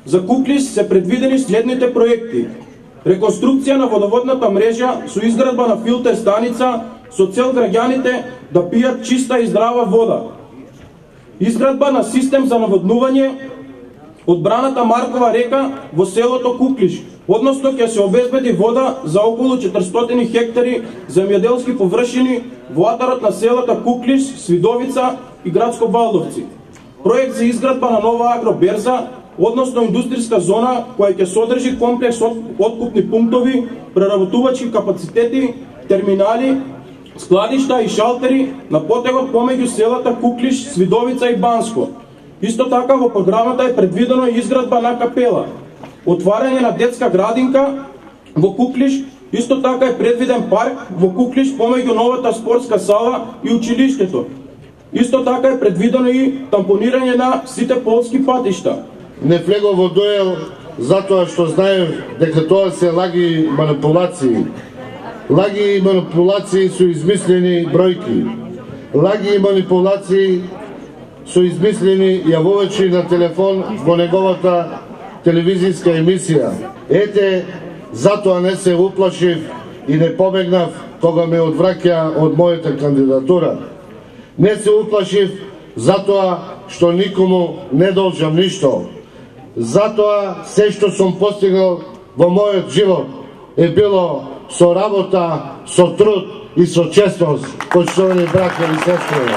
за Куклиш се предвидени следните проекти: реконструкција на водоводната мрежа со изградба на филтер станица со цел граѓаните да пијат чиста и здрава вода, изградба на систем за наводнување одбраната Маркова река во селото Куклиш, односно ќе се обезбеди вода за околу 400 хектари земјоделски површини во атарот на селата Куклиш, Свидовица и Градско Балдовци. Проект за изградба на нова агроберза, односно индустријска зона која ќе содржи комплекс откупни пунктови, преработувачки капацитети, терминали, складишта и шалтери на потегот помеѓу селата Куклиш, Свидовица и Банско. Исто така во програмата е предвидено и изградба на капела, отварање на детска градинка во Куклиш, исто така е предвиден парк во Куклиш помеѓу новата спортска сала и училиштето. Исто така е предвидено и тампонирање на сите полски патишта. Не влегов во дуел затоа што знаев дека тоа се лаги и манипулации. Лаги и манипулации со измислени бројки. Лаги и манипулации со измислени јавувачи на телефон во неговата телевизијска емисија. Ете, затоа не се уплашив и не побегнав кога ме одвраќа од мојата кандидатура. Не се уплашив затоа што никому не должам ништо. Затоа се што сум постигнал во мојот живот е било со работа, со труд и со честност, почитувани браќа и сестри.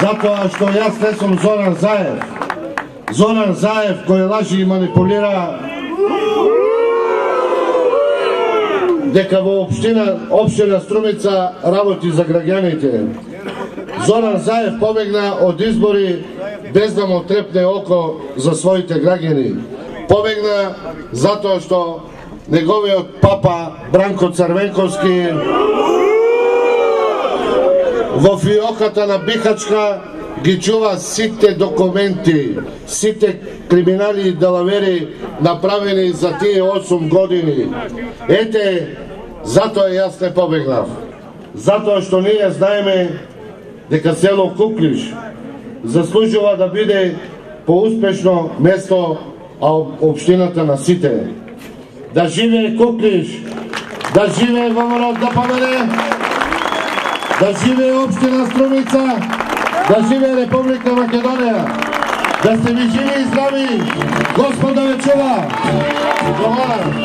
Затоа што јас не сум Зоран Заев. Зоран Заев кој лажи и манипулира дека во општина Струмица работи за граѓаните. Зоран Заев побегна од избори без да му трепне око за своите граѓани. Побегна затоа што неговиот папа Бранко Црвенковски во фиоката на Бихачка ги чува сите документи, сите криминали и далавери направени за тие 8 години. Ете, затоа јас не побегнав. Затоа што ние знаеме дека село Куклиш заслужува да биде поуспешно место, а општината на сите. Да живее Куклиш, да живее ВМРО да победе, да живее општина Струмица, да живее Република Македонија, да сте ви живи и здрави, Господ да ве чува. Благодарам.